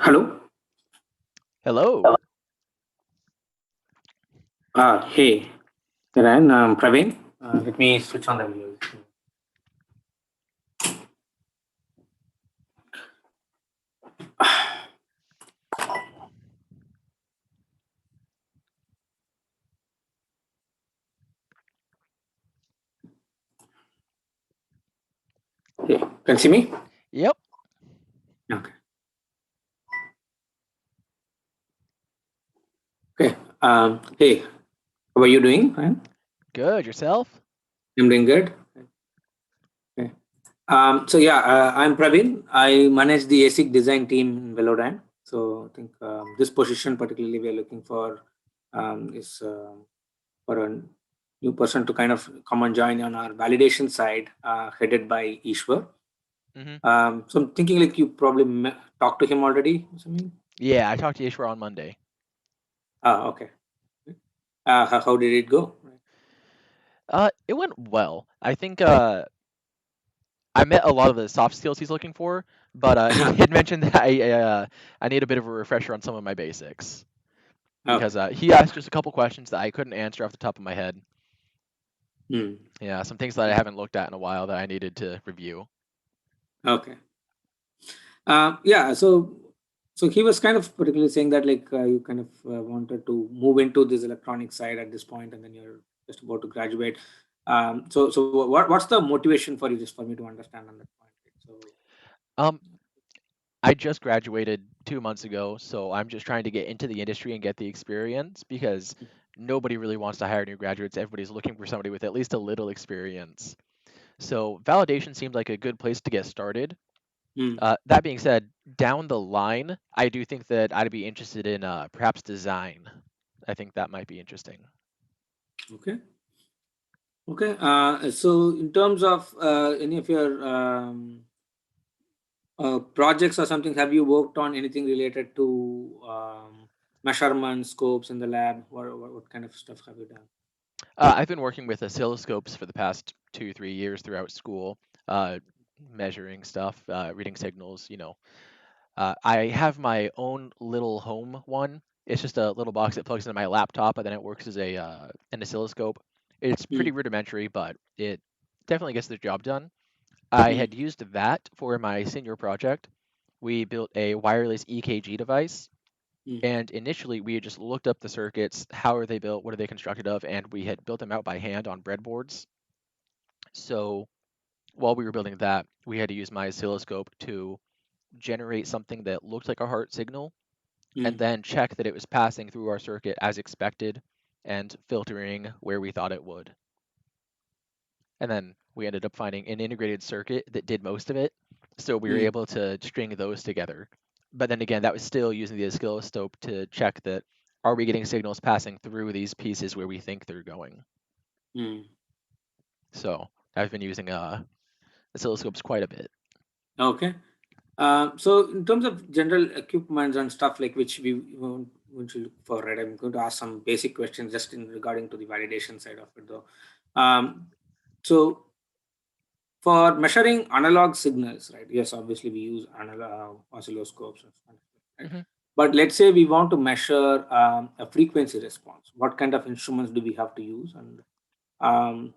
Hello. Hello. Hey, Ryan, Praveen. Let me switch on the video. Hey, can you see me? Yep. Okay. Okay. Hey, how are you doing, Ryan? Good. Yourself? I'm doing good. Okay. I'm Praveen. I manage the ASIC design team in Velodyne. So I think this position, particularly, we are looking for is for a new person to kind of come and join on our validation side, headed by Ishwar. Hmm. So I'm thinking like you probably talked to him already or something. Yeah, I talked to Ishwar on Monday. Okay. How did it go? It went well. I think I met a lot of the soft skills he's looking for, but he did mention that I need a bit of a refresher on some of my basics Okay. because he asked just a couple questions that I couldn't answer off the top of my head. Hmm. Yeah, some things that I haven't looked at in a while that I needed to review. Okay. Yeah. So he was kind of particularly saying that like you kind of wanted to move into this electronic side at this point, and then you're just about to graduate. So what's the motivation for you, just for me to understand on that point? Like, so. Um, I just graduated 2 months ago, so I'm just trying to get into the industry and get the experience because nobody really wants to hire new graduates. Everybody's looking for somebody with at least a little experience. So validation seemed like a good place to get started. Hmm. That being said, down the line, I do think that I'd be interested in perhaps design. I think that might be interesting. Okay. Okay. So in terms of any of your projects or something, have you worked on anything related to measurement scopes in the lab? What kind of stuff have you done? I've been working with oscilloscopes for the past 2, 3 years throughout school, uh, measuring stuff, reading signals. I have my own little home one. It's just a little box that plugs into my laptop, and then it works as an oscilloscope. It's pretty Mm, rudimentary, but it definitely gets the job done. I mm, had used that for my senior project. We built a wireless EKG device, mm, and initially we had just looked up the circuits, how are they built, what are they constructed of, and we had built them out by hand on breadboards. So while we were building that, we had to use my oscilloscope to generate something that looked like a heart signal and mm, then check that it was passing through our circuit as expected and filtering where we thought it would. And then we ended up finding an integrated circuit that did most of it. So we were mm, able to string those together. But then again, that was still using the oscilloscope to check that are we getting signals passing through these pieces where we think they're going. mm. So I've been using oscilloscopes quite a bit. Okay. So in terms of general equipments and stuff like which we want to look for, right? I'm going to ask some basic questions just in regarding to the validation side of it, though. Um, so for measuring analog signals, right? Yes, obviously we use analog oscilloscopes and stuff, right? Mhm. But let's say we want to measure a frequency response. What kind of instruments do we have to use? And um,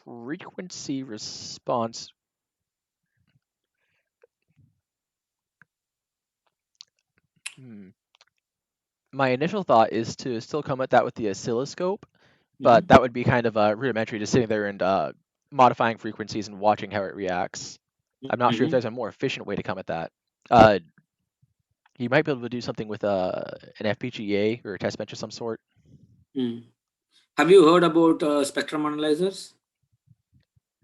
Frequency response. Hmm. My initial thought is to still come at that with the oscilloscope, but mhm, that would be kind of rudimentary, just sitting there and modifying frequencies and watching how it reacts. I'm not sure if mhm, there's a more efficient way to come at that. Uh, you might be able to do something with an FPGA or a test bench of some sort. mm. Have you heard about spectrum analyzers?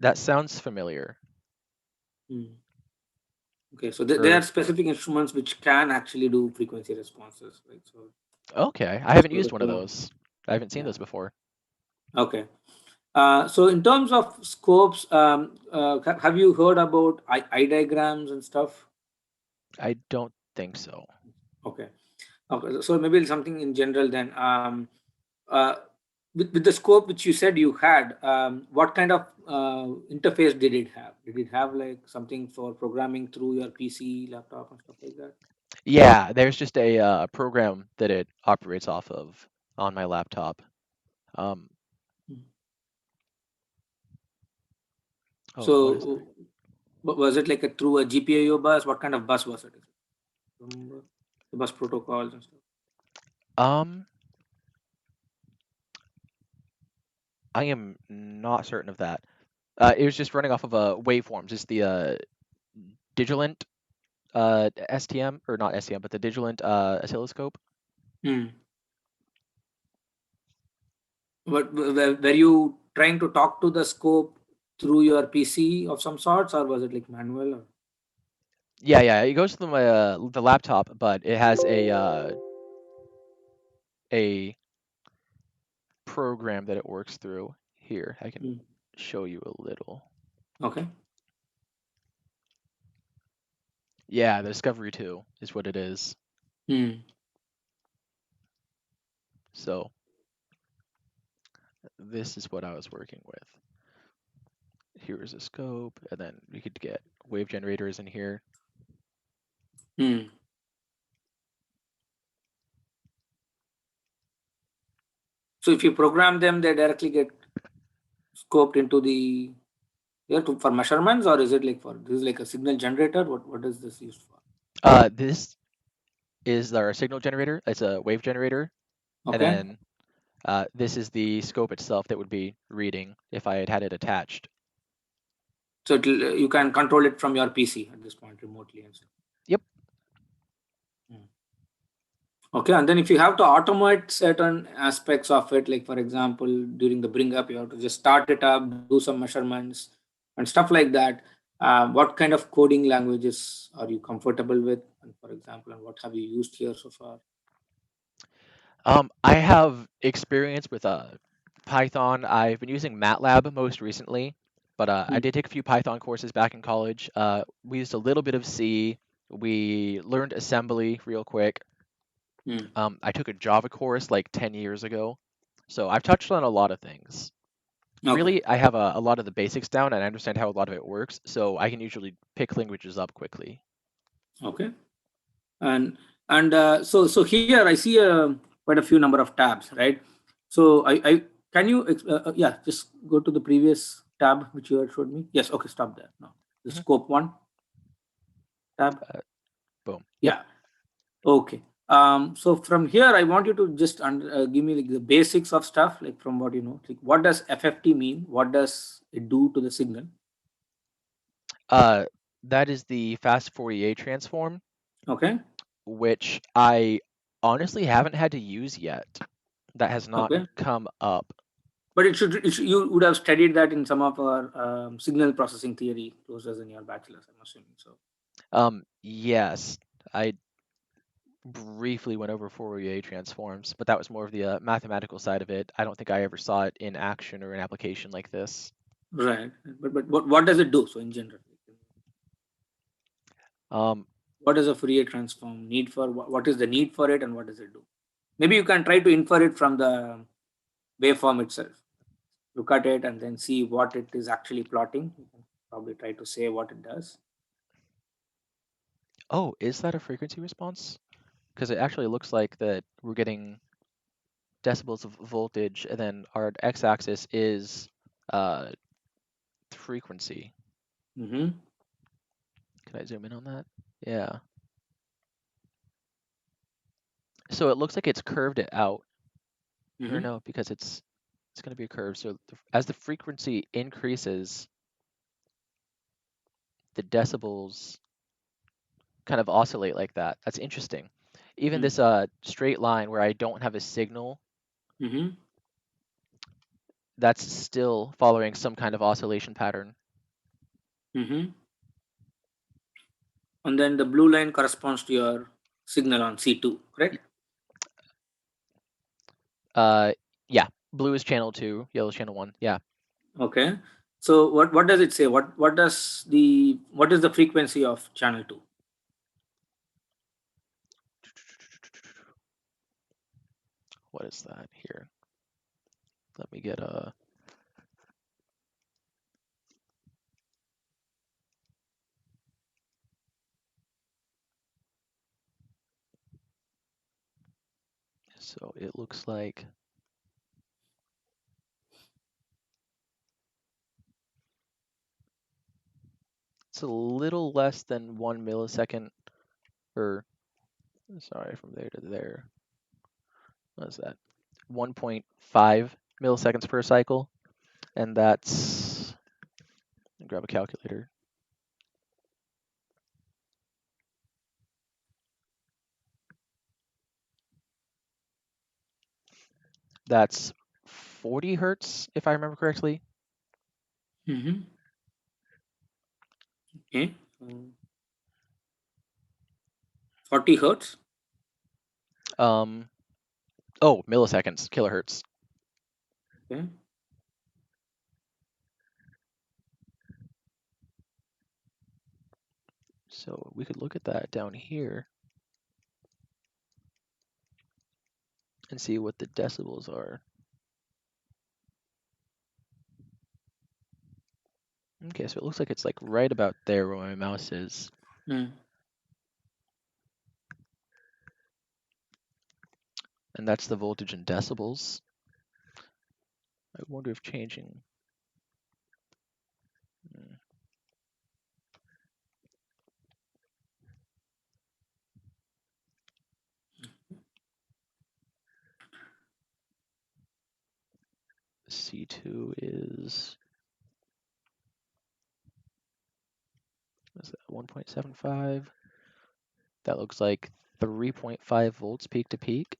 That sounds familiar. Mm. Okay, so there are Or specific instruments which can actually do frequency responses, right? So, okay, I haven't used one of so those. I haven't seen yeah, those before. okay. So in terms of scopes, have you heard about eye diagrams and stuff? I don't think so. Okay. Okay. So maybe something in general then. Uh, with the scope which you said you had, what kind of interface did it have? Did it have like something for programming through your PC, laptop, and stuff like that? Yeah, there's just a program that it operates off of on my laptop. Um, Mm. oh, what is So was it like through a GPIO bus? What kind of bus was it? Remember the bus protocols and stuff. Um, I am not certain of that. It was just running off of waveforms. It's the Digilent STM, or not STM, but the Digilent oscilloscope. Hmm. But were you trying to talk to the scope through your PC of some sorts, or was it like manual? Or? Yeah, yeah, it goes to the laptop, but it has a program that it works through. Here, I can Hmm. show you a little. Okay. Yeah, the Discovery 2 is what it is. Hmm. So this is what I was working with. Here is a scope, and then we could get wave generators in here. Hmm. So if you program them, they directly get scoped into the for measurements, or is it like for this is like a signal generator? What is this used for? This is our signal generator. It's a wave generator, and Okay. then this is the scope itself that would be reading if I had had it attached. So you can control it from your PC at this point remotely and stuff. Yep. Hmm. Okay, and then if you have to automate certain aspects of it, like for example, during the bring up, you have to just start it up, do some measurements and stuff like that. What kind of coding languages are you comfortable with? And for example, and what have you used here so far? I have experience with Python. I've been using MATLAB most recently, but I Hmm. did take a few Python courses back in college. We used a little bit of C. We learned assembly real quick. Hmm. I took a Java course like 10 years ago. So I've touched on a lot of things. Okay. Really, I have a lot of the basics down and I understand how a lot of it works, so I can usually pick languages up quickly. Okay. And so here I see quite a few number of tabs, right? So I can you yeah, just go to the previous tab which you had showed me. Yes. Okay. Stop there. No, the Mhm. scope one tab. Uh, Boom. Yep. Yeah. Okay. So from here, I want you to just give me like the basics of stuff, like from what you know. Like what does FFT mean? What does it do to the signal? Uh, that is the fast Fourier transform, Okay. which I honestly haven't had to use yet. That has not Okay. come up. But you would have studied that in some of our signal processing theory courses in your bachelor's, I'm assuming. So, Yes, I briefly went over Fourier transforms, but that was more of the mathematical side of it. I don't think I ever saw it in action or an application like this. right. But what does it do? So, in general, Um, what does a Fourier transform need for? What is the need for it, and what does it do? Maybe you can try to infer it from the waveform itself. Look at it and then see what it is actually plotting. You can probably try to say what it does. oh, is that a frequency response? Because it actually looks like that we're getting decibels of voltage, and then our x-axis is uh, frequency. Mm-hmm. Can I zoom in on that? Yeah. So it looks like it's curved it out, or Mm-hmm. no, because it's going to be a curve. So as the frequency increases, the decibels kind of oscillate like that. That's interesting. Even this straight line where I don't have a signal, Mm-hmm. that's still following some kind of oscillation pattern. Mm-hmm. And then the blue line corresponds to your signal on C2, correct? Uh, yeah, blue is channel 2, yellow is channel 1. Yeah. Okay. So what does it say? What is the frequency of channel 2? What is that here? Let me get a. So it looks like it's a little less than 1 millisecond, or sorry, from there to there. What is that? 1.5 milliseconds per cycle, and that's. Grab a calculator. That's 40 hertz, if I remember correctly. Mm-hmm. Okay. 40 hertz. Oh, milliseconds, kilohertz. Okay. So we could look at that down here and see what the decibels are. Okay, so it looks like it's like right about there where my mouse is. Mm. And that's the voltage in decibels. I wonder if changing. C2 is. What's that? 1.75. That looks like 3.5 volts peak to peak.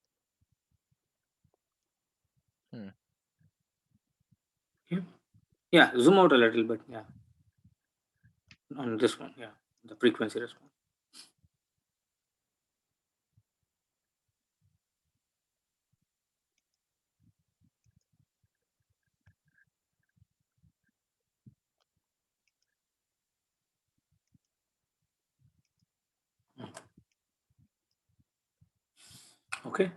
Yeah. Yeah. Zoom out a little bit. Yeah. On this one. Yeah. The frequency response. Okay. I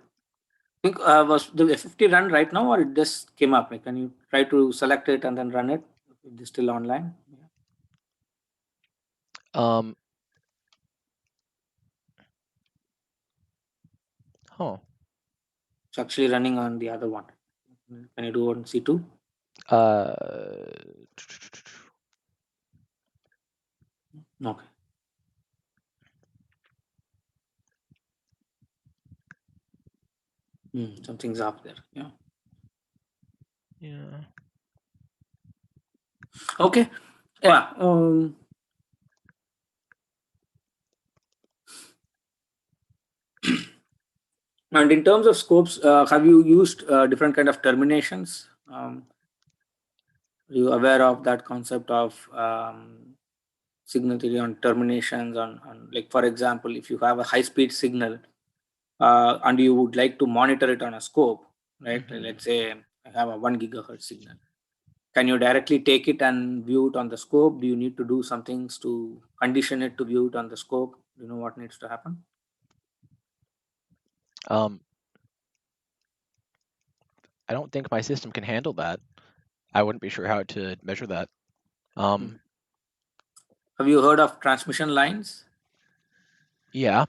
think was the F50 run right now, or it just came up? Like, can you try to select it and then run it? If it's still online. Yeah. Huh. It's actually running on the other one. Can you do on C2? Okay. Something's up there. Yeah. Yeah. Okay. Yeah. And in terms of scopes, have you used different kind of terminations? Are you aware of that concept of signal theory on terminations on like, for example, if you have a high speed signal and you would like to monitor it on a scope, right? Let's say I have a 1 gigahertz signal. Can you directly take it and view it on the scope? Do you need to do some things to condition it to view it on the scope? Do you know what needs to happen? I don't think my system can handle that. I wouldn't be sure how to measure that. Have you heard of transmission lines? Yeah.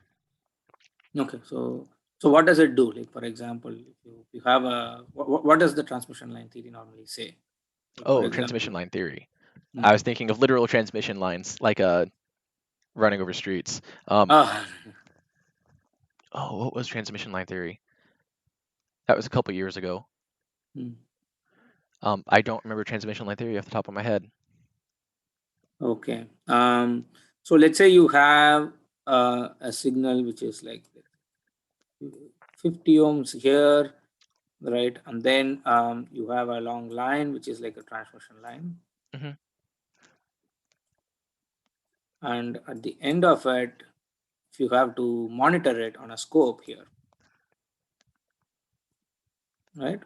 Okay, so what does it do? Like, for example, if you have a what does the transmission line theory normally say? Like, for Oh, example, transmission line theory. I was thinking of literal transmission lines, like running over streets. Ah, Oh, what was transmission line theory? That was a couple years ago. I don't remember transmission line theory off the top of my head. okay. So let's say you have a signal which is like 50 ohms here, right? And then you have a long line which is like a transmission line. And at the end of it, if you have to monitor it on a scope here, right?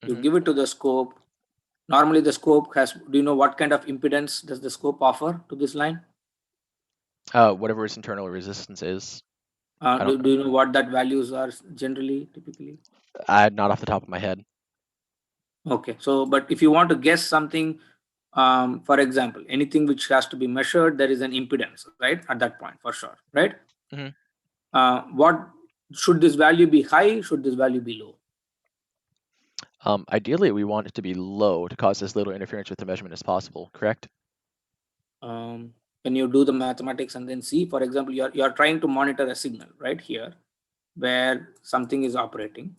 You give it to the scope. Normally the scope has, do you know what kind of impedance does the scope offer to this line? Whatever its internal resistance is. Do you know what that values are generally, typically? Not off the top of my head. Okay. So, but if you want to guess something, for example, anything which has to be measured, there is an impedance, right? At that point, for sure, right? Mhm. What should this value be high? Should this value be low? Ideally, we want it to be low to cause as little interference with the measurement as possible, correct? Can you do the mathematics and then see? For example, you're trying to monitor a signal right here, where something is operating,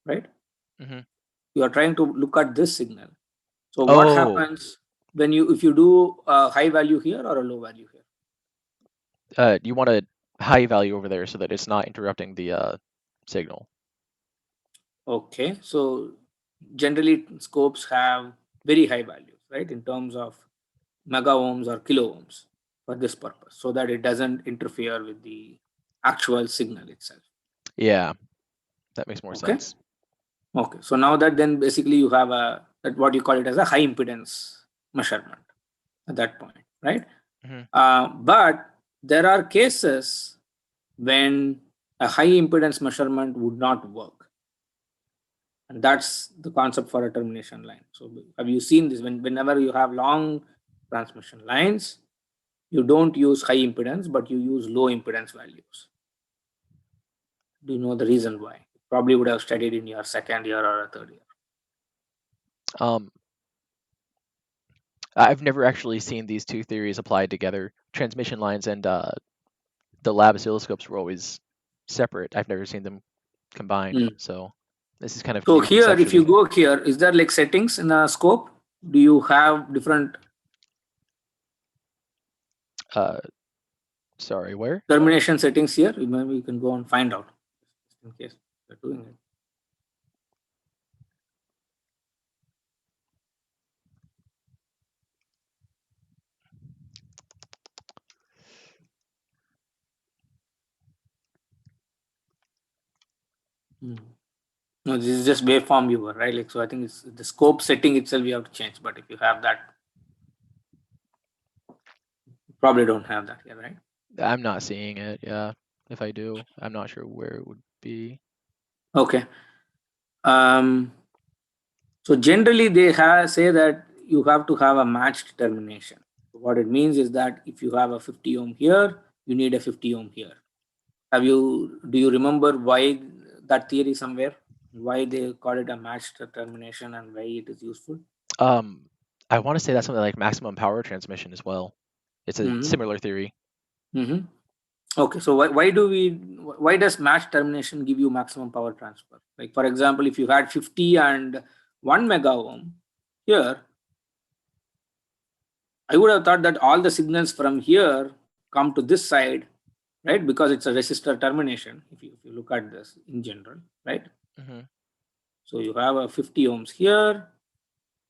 right? Hmm. You are trying to look at this signal. So what Oh, happens when if you do a high value here or a low value here? you want a high value over there so that it's not interrupting the signal. Okay, so generally scopes have very high values, right, in terms of mega ohms or kilo ohms for this purpose, so that it doesn't interfere with the actual signal itself. Yeah, that makes more Okay. sense. Okay. So now that then basically you have that what you call it as a high impedance measurement at that point, right? Hmm. But there are cases when a high impedance measurement would not work. And that's the concept for a termination line. So have you seen this? Whenever you have long transmission lines, you don't use high impedance, but you use low impedance values. Do you know the reason why? You probably would have studied in your second year or a third year. Um, I've never actually seen these two theories applied together. Transmission lines and the lab oscilloscopes were always separate. I've never seen them combined, Mm. so this is kind of So new here, if you conceptually. go here, is there like settings in a scope? Do you have different Uh, sorry, where? termination settings here? Maybe you can go and find out in case you're doing it. Mm. No, this is just waveform viewer, right? Like, so I think it's the scope setting itself you have to change. But if you have that, you probably don't have that here, right? I'm not seeing it. Yeah, if I do, I'm not sure where it would be. Okay. Um, so generally they say that you have to have a matched termination. What it means is that if you have a 50 ohm here, you need a 50 ohm here. Do you remember why that theory somewhere? Why they call it a matched termination and why it is useful? Um, I want to say that's something like maximum power transmission as well. It's a Mm-hmm. similar theory. Mm-hmm. Okay, so why does match termination give you maximum power transfer? Like for example, if you had 50 and 1 mega ohm here, I would have thought that all the signals from here come to this side, right? Because it's a resistor termination. If you look at this in general, right? Hmm. So you have a 50 ohms here,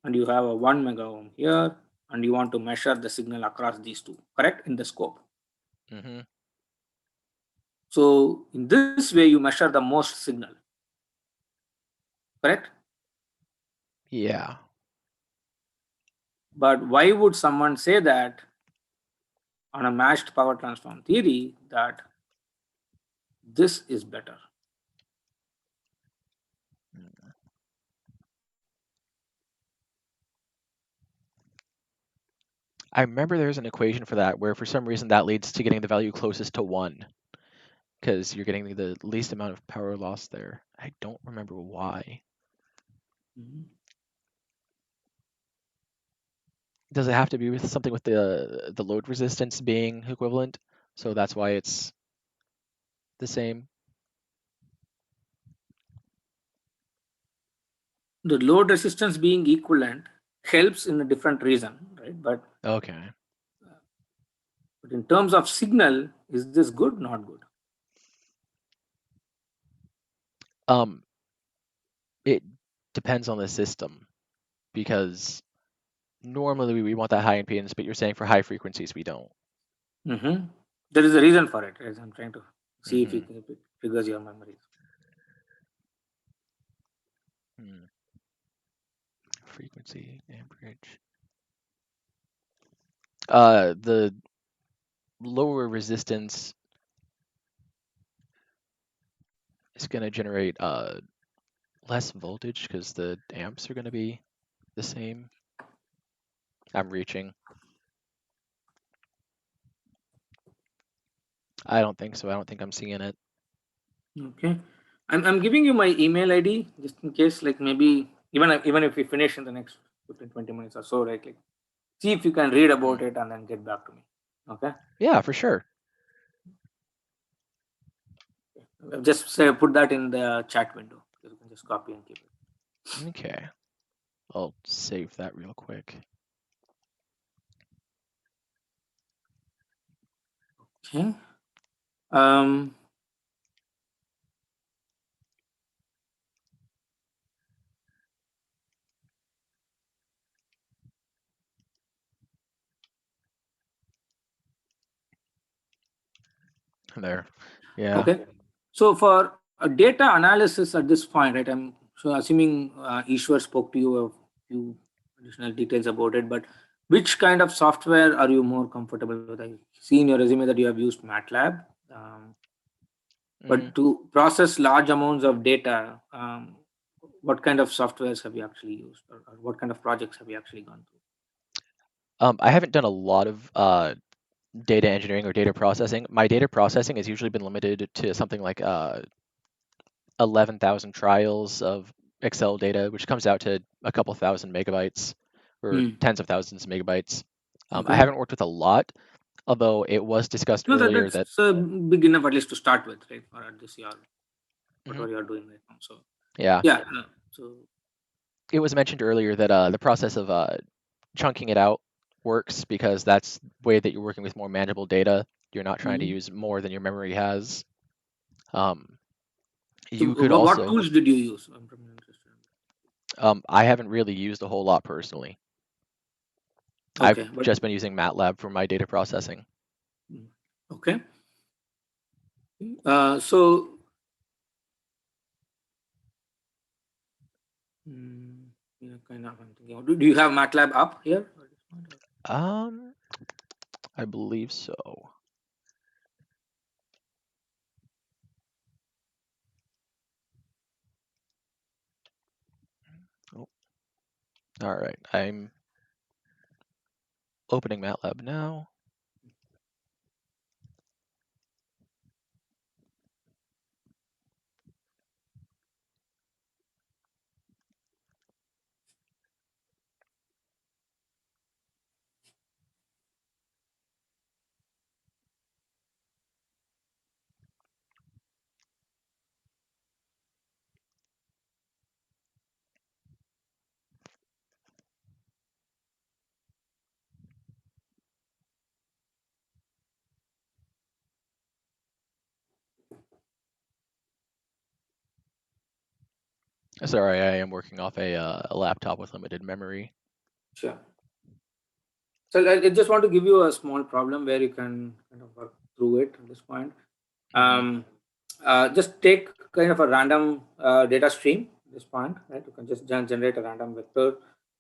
and you have a 1 mega ohm here, and you want to measure the signal across these two, correct? In the scope. Hmm. So in this way, you measure the most signal, correct? Yeah. But why would someone say that on a matched power transform theory that this is better? I remember there's an equation for that where for some reason that leads to getting the value closest to 1 because you're getting the least amount of power loss there. I don't remember why. Mhm. Does it have to be with something with the load resistance being equivalent? So that's why it's the same. The load resistance being equivalent helps in a different reason, right? Okay. But in terms of signal, is this good? Not good. Um, it depends on the system because normally we want that high impedance, but you're saying for high frequencies we don't. Mm-hmm. There is a reason for it, as I'm trying to see if Hmm. if it triggers your memories. Hmm. Frequency amperage. The lower resistance is going to generate less voltage because the amps are going to be the same. I'm reaching. I don't think so. I don't think I'm seeing it. Okay. I'm giving you my email ID just in case, like maybe even if we finish in the next 15-20 minutes or so, right? Like, see if you can read about it and then get back to me. Okay. Yeah, for sure. Just say put that in the chat window. You can just copy and keep it. Okay. I'll save that real quick. Okay. Um. There. Yeah. Okay. So for data analysis at this point, right? I'm so assuming Ishwar spoke to you a few additional details about it, but which kind of software are you more comfortable with? I see in your resume that you have used MATLAB, hmm but to process large amounts of data, what kind of softwares have you actually used, or what kind of projects have you actually gone through? I haven't done a lot of data engineering or data processing. My data processing has usually been limited to something like 11,000 trials of Excel data, which comes out to a couple thousand megabytes or Hmm. tens of thousands of megabytes. I Okay. haven't worked with a lot, although it was discussed No, earlier that's that big enough at least to start with, right? Or at this year, Mhm. whatever you're doing right now. So Yeah, yeah. So it was mentioned earlier that the process of chunking it out works because that's the way that you're working with more manageable data. You're not trying to mhm. use more than your memory has. Um, So you could what also, tools did you use? I'm really interested I haven't really used a whole lot personally. I've Okay, but just been using MATLAB for my data processing. mm, okay. So yeah, kind of. I'm thinking. Do you have MATLAB up here? Um, I believe so. Oh, all right, I'm opening MATLAB now. Sorry, I am working off a laptop with limited memory. Sure. So I just want to give you a small problem where you can kind of work through it at this point. hmm Um, just take kind of a random data stream at this point, right? You can just generate a random vector,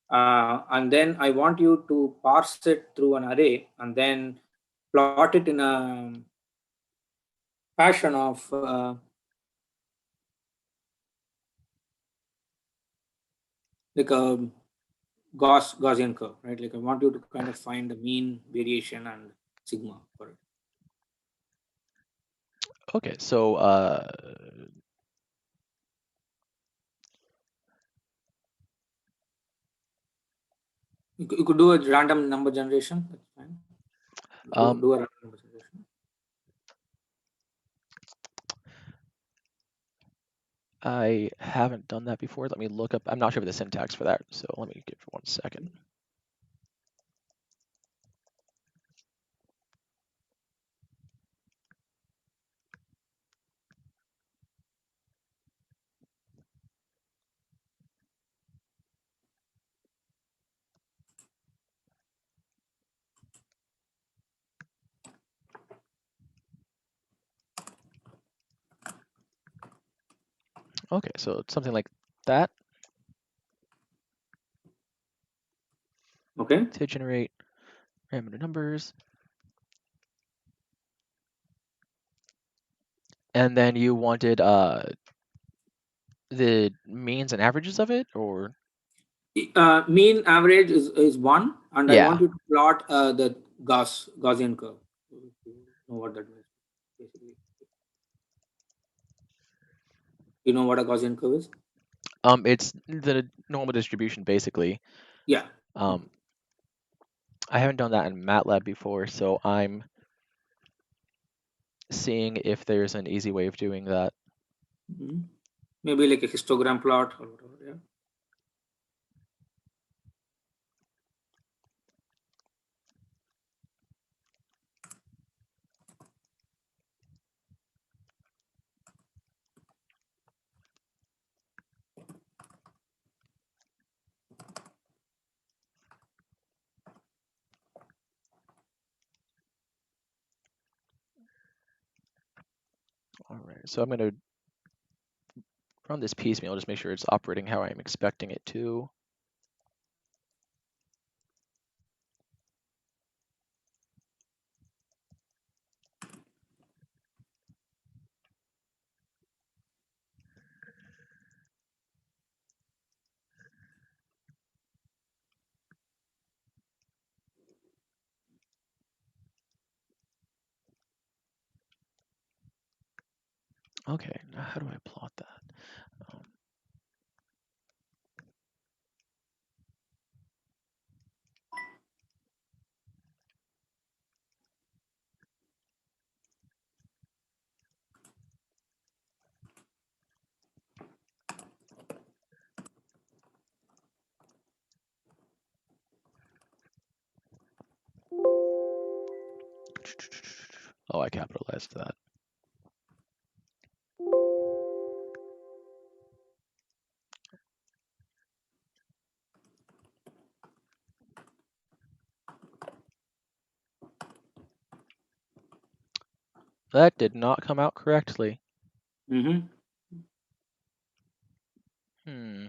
and then I want you to parse it through an array and then plot it in a fashion of like a Gaussian curve, right? Like I want you to kind of find the mean, variation, and sigma for it. Okay, so You could do a random number generation. That's fine. Do a random number generation. I haven't done that before. Let me look up. I'm not sure of the syntax for that, so let me give 1 second. Okay, so it's something like that Okay. to generate random numbers. And then you wanted the means and averages of it, or Mean average is one, and I yeah. want you to plot the Gaussian curve. If you know what that means, basically. You know what a Gaussian curve is? It's the normal distribution basically. Yeah. Um, I haven't done that in MATLAB before, so I'm seeing if there's an easy way of doing that. Mhm. Maybe like a histogram plot or whatever. Yeah. All right, so I'm going to run this piecemeal, just make sure it's operating how I'm expecting it to. Okay, now how do I plot that? Um, oh, I capitalized that. That did not come out correctly. Mm-hmm. Hmm.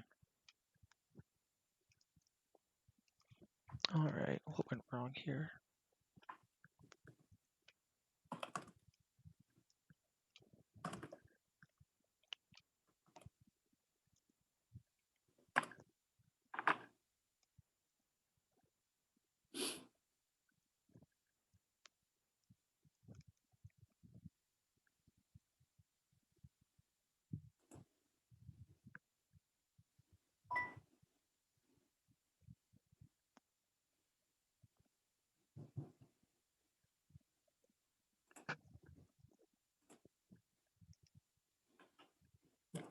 All right, what went wrong here?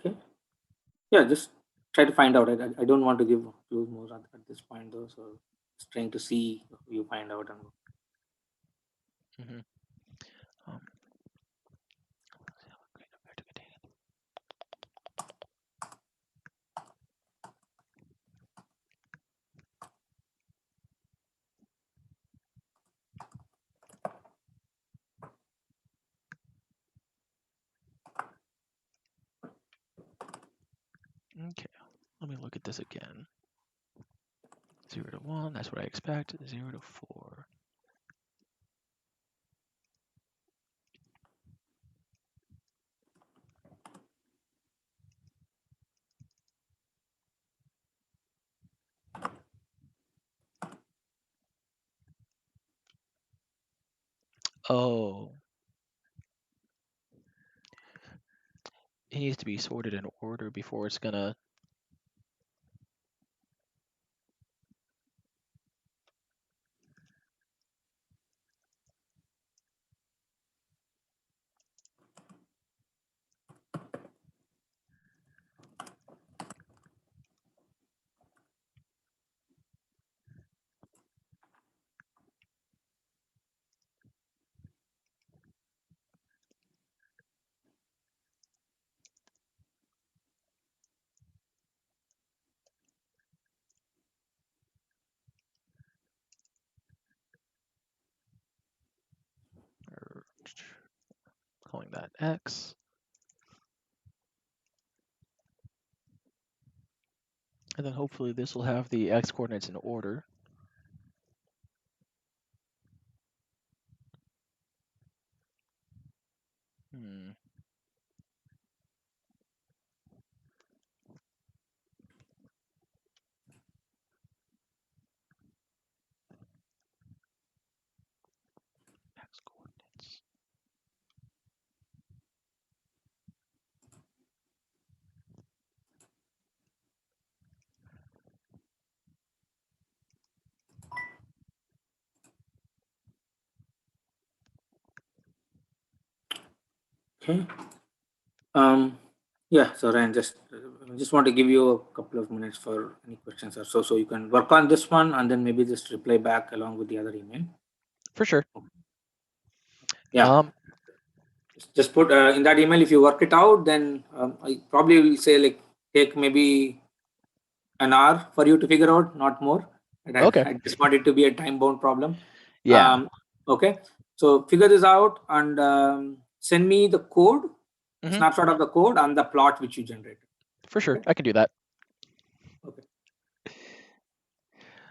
Okay. Yeah, just try to find out. I don't want to give clues more at this point, though. So just trying to see if you find out. And Mm-hmm. Um, okay, let me look at this again. 0 to 1, that's what I expect. 0 to 4. Oh, it needs to be sorted in order before it's gonna. Er, calling that x. And then hopefully this will have the x coordinates in order. Hmm. Okay. Um, yeah, so Ryan, just want to give you a couple of minutes for any questions or so, so you can work on this one and then maybe just reply back along with the other email. For sure. Yeah, Um, just put in that email if you work it out, then I probably will say like take maybe an hour for you to figure out, not more. And okay. I just want it to be a time bound problem. Yeah, Okay, so figure this out and send me the code, a hmm snapshot of the code and the plot which you generated. for sure. Okay. I can do that. Okay.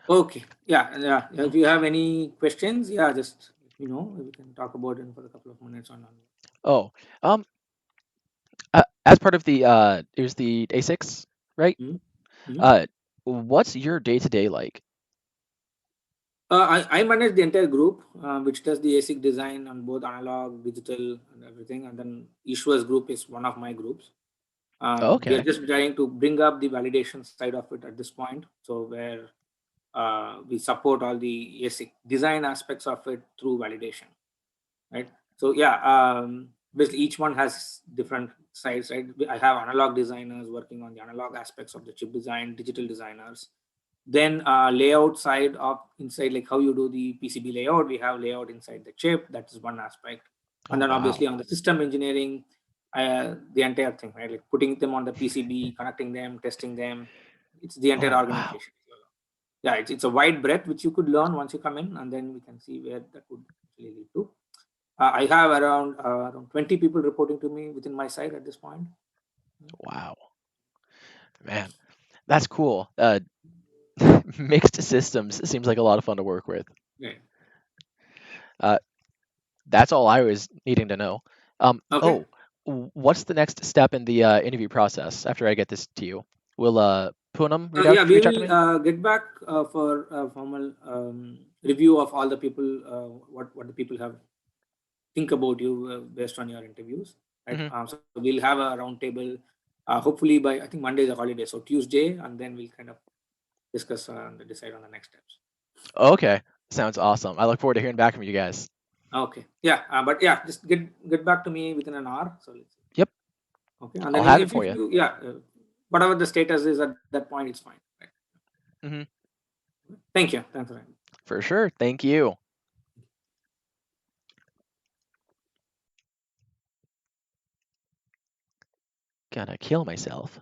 Okay. Yeah. Yeah. If you have any questions, yeah, just let me know. We can talk about it for a couple of minutes on. Oh, um, as part of the it was the A6, right? Mhm. Mhm. Uh, what's your day to day like? I manage the entire group, which does the ASIC design on both analog, digital, and everything. And then Ishwar's group is one of my groups. We are Okay. just trying to bring up the validation side of it at this point. So where we support all the ASIC design aspects of it through validation, right? So yeah, basically each one has different sides, right? I have analog designers working on the analog aspects of the chip design, digital designers. Then layout side of inside, like how you do the PCB layout, we have layout inside the chip. That is one aspect. Oh, And then wow. obviously on the system engineering, the entire thing, right? Like putting them on the PCB, connecting them, testing them. It's the entire Oh, wow. organization. Yeah, it's a wide breadth which you could learn once you come in, and then we can see where that would actually lead to. I have around 20 people reporting to me within my site at this point. Wow. Man, that's cool. Mixed systems seems like a lot of fun to work with. Yeah. Uh, that's all I was needing to know. Okay. Oh, what's the next step in the interview process after I get this to you? Will Poonam Yeah, we reach out to will me? get back for a formal review of all the people, what the people have think about you based on your interviews. Right. Hmm So we'll have a roundtable. Hopefully by I think Monday is a holiday, so Tuesday, and then we'll kind of discuss and decide on the next steps. Okay, sounds awesome. I look forward to hearing back from you guys. Okay. Yeah. But yeah, just get back to me within an hour. So let's see. Yep, Okay. And I'll then have it if for you. you yeah, whatever the status is at that point, it's fine. Right. Hmm Thank you. Thanks, Ryan. For sure. Thank you. Gonna kill myself.